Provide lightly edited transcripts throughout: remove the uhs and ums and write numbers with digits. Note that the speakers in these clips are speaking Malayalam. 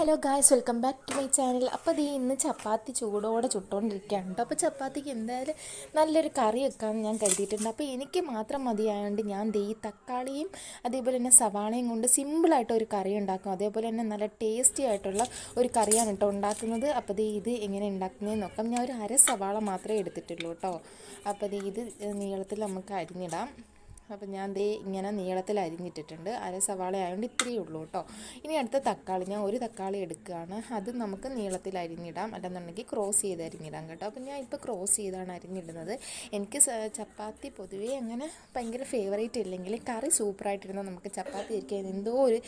Hello guys, welcome back to my channel. അപ്പോൾ ഇന്ന് ചപ്പാത്തി ചൂടോടെ ചുട്ടുകൊണ്ടിരിക്കുകയാണ് കേട്ടോ. അപ്പോൾ ചപ്പാത്തിക്ക് എന്തായാലും നല്ലൊരു കറി വെക്കാമെന്ന് ഞാൻ കരുതിയിട്ടുണ്ട്. അപ്പോൾ എനിക്ക് മാത്രം മതിയായതുകൊണ്ട് ഞാൻ ഈ തക്കാളിയും അതേപോലെ തന്നെ സവാളയും കൊണ്ട് സിമ്പിളായിട്ട് ഒരു കറി ഉണ്ടാക്കും. അതേപോലെ തന്നെ നല്ല ടേസ്റ്റി ആയിട്ടുള്ള ഒരു കറിയാണ് കേട്ടോ ഉണ്ടാക്കുന്നത്. അപ്പോൾ ഇത് എങ്ങനെ ഉണ്ടാക്കുന്നതെന്ന് നോക്കാം. ഞാൻ ഒരു അര സവാള മാത്രമേ എടുത്തിട്ടുള്ളൂ കേട്ടോ. അപ്പോൾ ഇത് നീളത്തിൽ നമുക്ക് അരിഞ്ഞിടാം. അപ്പം ഞാൻ ഇങ്ങനെ നീളത്തിൽ അരിഞ്ഞിട്ടിട്ടുണ്ട്. അര സവാള ആയതുകൊണ്ട് ഇത്രയേ ഉള്ളൂ കേട്ടോ. ഇനി അടുത്ത തക്കാളി, ഞാൻ ഒരു തക്കാളി എടുക്കുകയാണ്. അത് നമുക്ക് നീളത്തിൽ അരിഞ്ഞിടാം, അല്ലെന്നുണ്ടെങ്കിൽ ക്രോസ് ചെയ്ത് അരിഞ്ഞിടാം കേട്ടോ. അപ്പം ഞാൻ ഇപ്പോൾ ക്രോസ് ചെയ്താണ് അരിഞ്ഞിടുന്നത്. എനിക്ക് ചപ്പാത്തി പൊതുവേ അങ്ങനെ ഭയങ്കര ഫേവറേറ്റ് ഇല്ലെങ്കിൽ കറി സൂപ്പറായിട്ടിരുന്നാൽ നമുക്ക് ചപ്പാത്തി ഇരിക്കാൻ എന്തോ ഒരു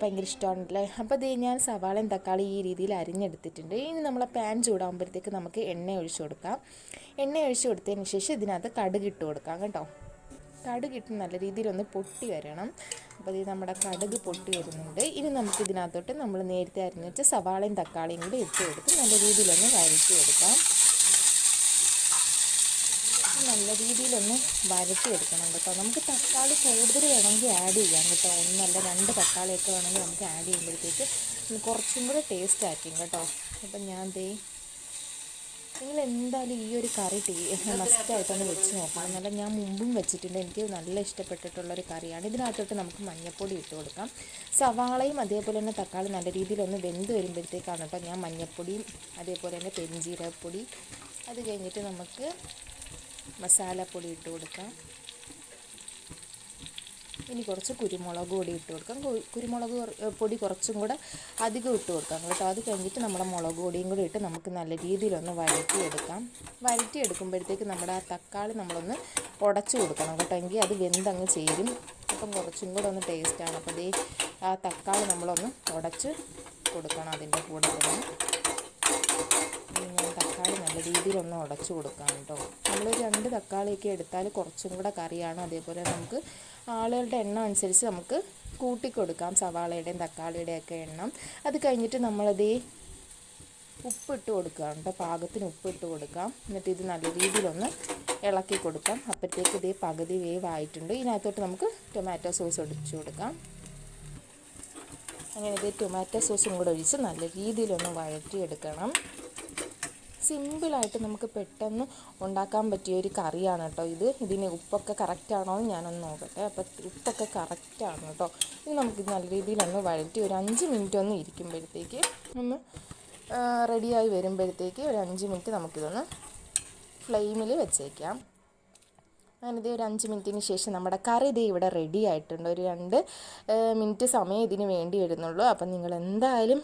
ഭയങ്കര ഇഷ്ടമാണല്ലേ. അപ്പോൾ ഞാൻ സവാളയും തക്കാളി ഈ രീതിയിൽ അരിഞ്ഞെടുത്തിട്ടുണ്ട്. ഇനി നമ്മളെ പാൻ ചൂടാകുമ്പോഴത്തേക്ക് നമുക്ക് എണ്ണ ഒഴിച്ചു കൊടുക്കാം. എണ്ണ ഒഴിച്ചു കൊടുത്തതിന് ശേഷം ഇതിനകത്ത് കടുക് ഇട്ട് കൊടുക്കാം കേട്ടോ. കടുക് ഇട്ട് നല്ല രീതിയിലൊന്ന് പൊട്ടി വരണം. അപ്പോൾ ഇത് നമ്മുടെ കടുക് പൊട്ടി വരുന്നുണ്ട്. ഇനി നമുക്ക് ഇതിനകത്തോട്ട് നമ്മൾ നേരത്തെ അരിഞ്ഞ് വെച്ച സവാളയും തക്കാളിയും കൂടി ഇട്ട് കൊടുത്ത് നല്ല രീതിയിലൊന്ന് വരട്ടി എടുക്കാം. നല്ല രീതിയിലൊന്ന് വരട്ടി എടുക്കണം കേട്ടോ. നമുക്ക് തക്കാളി കൂടുതൽ വേണമെങ്കിൽ ആഡ് ചെയ്യാം കേട്ടോ. ഒന്നല്ല 2 തക്കാളിയൊക്കെ വേണമെങ്കിൽ നമുക്ക് ആഡ് ചെയ്യുമ്പോഴത്തേക്ക് കുറച്ചും കൂടെ ടേസ്റ്റ് ആയിരിക്കും കേട്ടോ. അപ്പം ഞാൻ നിങ്ങൾ എന്തായാലും ഈ ഒരു കറി മസ്റ്റായിട്ടൊന്ന് വെച്ച് നോക്കണം. നല്ല ഞാൻ മുമ്പും വെച്ചിട്ടുണ്ട്, എനിക്ക് നല്ല ഇഷ്ടപ്പെട്ടിട്ടുള്ളൊരു കറിയാണ്. ഇതിനകത്തോട്ട് നമുക്ക് മഞ്ഞൾപ്പൊടി ഇട്ട് കൊടുക്കാം. സവാളയും അതേപോലെ തന്നെ തക്കാളി നല്ല രീതിയിലൊന്ന് വെന്ത് വരുമ്പോഴത്തേക്കാണ് കേട്ടോ ഞാൻ മഞ്ഞൾപ്പൊടിയും അതേപോലെ തന്നെ പെരുംജീരകപ്പൊടി, അത് കഴിഞ്ഞിട്ട് നമുക്ക് മസാലപ്പൊടി ഇട്ട് കൊടുക്കാം. ഇനി കുറച്ച് കുരുമുളക് പൊടി ഇട്ട് കൊടുക്കാം. കുരുമുളക് പൊടി കുറച്ചും കൂടെ അധികം ഇട്ട് കൊടുക്കാം കേട്ടോ. അത് കഴിഞ്ഞിട്ട് നമ്മുടെ മുളക് പൊടിയും കൂടി ഇട്ട് നമുക്ക് നല്ല രീതിയിലൊന്ന് വഴറ്റിയെടുക്കാം. വഴറ്റിയെടുക്കുമ്പോഴത്തേക്ക് നമ്മുടെ ആ തക്കാളി നമ്മളൊന്ന് ഉടച്ചു കൊടുക്കണം കേട്ടോ, എങ്കിൽ അത് വെന്തങ്ങ് ചേരും. അപ്പം കുറച്ചും കൂടെ ഒന്ന് ടേസ്റ്റാണ്. അപ്പോൾ ആ തക്കാളി നമ്മളൊന്ന് ഉടച്ച് കൊടുക്കണം അതിൻ്റെ കൂടെ തന്നെ. ഞാൻ തക്കാളി നല്ല രീതിയിലൊന്ന് ഉടച്ചു കൊടുക്കാം കേട്ടോ. നമ്മൾ 2 തക്കാളിയൊക്കെ എടുത്താൽ കുറച്ചും കൂടെ കറിയാണ്. അതേപോലെ നമുക്ക് ആളുകളുടെ എണ്ണം അനുസരിച്ച് നമുക്ക് കൂട്ടിക്കൊടുക്കാം, സവാളയുടെയും തക്കാളിയുടെയും ഒക്കെ എണ്ണം. അത് കഴിഞ്ഞിട്ട് നമ്മളത് ഉപ്പിട്ട് കൊടുക്കാം കേട്ടോ. പാകത്തിന് ഉപ്പിട്ട് കൊടുക്കാം. എന്നിട്ട് ഇത് നല്ല രീതിയിലൊന്ന് ഇളക്കി കൊടുക്കാം. അപ്പോഴത്തേക്ക് പകുതി വേവായിട്ടുണ്ട്. ഇതിനകത്തോട്ട് നമുക്ക് ടൊമാറ്റോ സോസ് ഒഴിച്ച് കൊടുക്കാം. അങ്ങനെ ടൊമാറ്റോ സോസും കൂടെ ഒഴിച്ച് നല്ല രീതിയിലൊന്ന് വഴറ്റിയെടുക്കണം. സിമ്പിളായിട്ട് നമുക്ക് പെട്ടെന്ന് ഉണ്ടാക്കാൻ പറ്റിയ ഒരു കറിയാണ് കേട്ടോ ഇത്. ഇതിന് ഉപ്പൊക്കെ കറക്റ്റാണോ എന്ന് ഞാനൊന്ന് നോക്കട്ടെ. അപ്പോൾ ഉപ്പൊക്കെ കറക്റ്റാണ് കേട്ടോ. ഇനി നമുക്കിത് നല്ല രീതിയിലൊന്ന് വഴറ്റി ഒരു 5 മിനിറ്റ് ഒന്ന് ഇരിക്കുമ്പോഴത്തേക്ക് ഒന്ന് റെഡിയായി വരുമ്പോഴത്തേക്ക് ഒരു 5 മിനിറ്റ് നമുക്കിതൊന്ന് ഫ്ലെയിമിൽ വെച്ചേക്കാം. അങ്ങനെ ഒരു 5 മിനിറ്റിന് ശേഷം നമ്മുടെ കറി ഇവിടെ റെഡി ആയിട്ടുണ്ട്. ഒരു 2 മിനിറ്റ് സമയം ഇതിന് വേണ്ടി വരുന്നുള്ളൂ. അപ്പം നിങ്ങൾ എന്തായാലും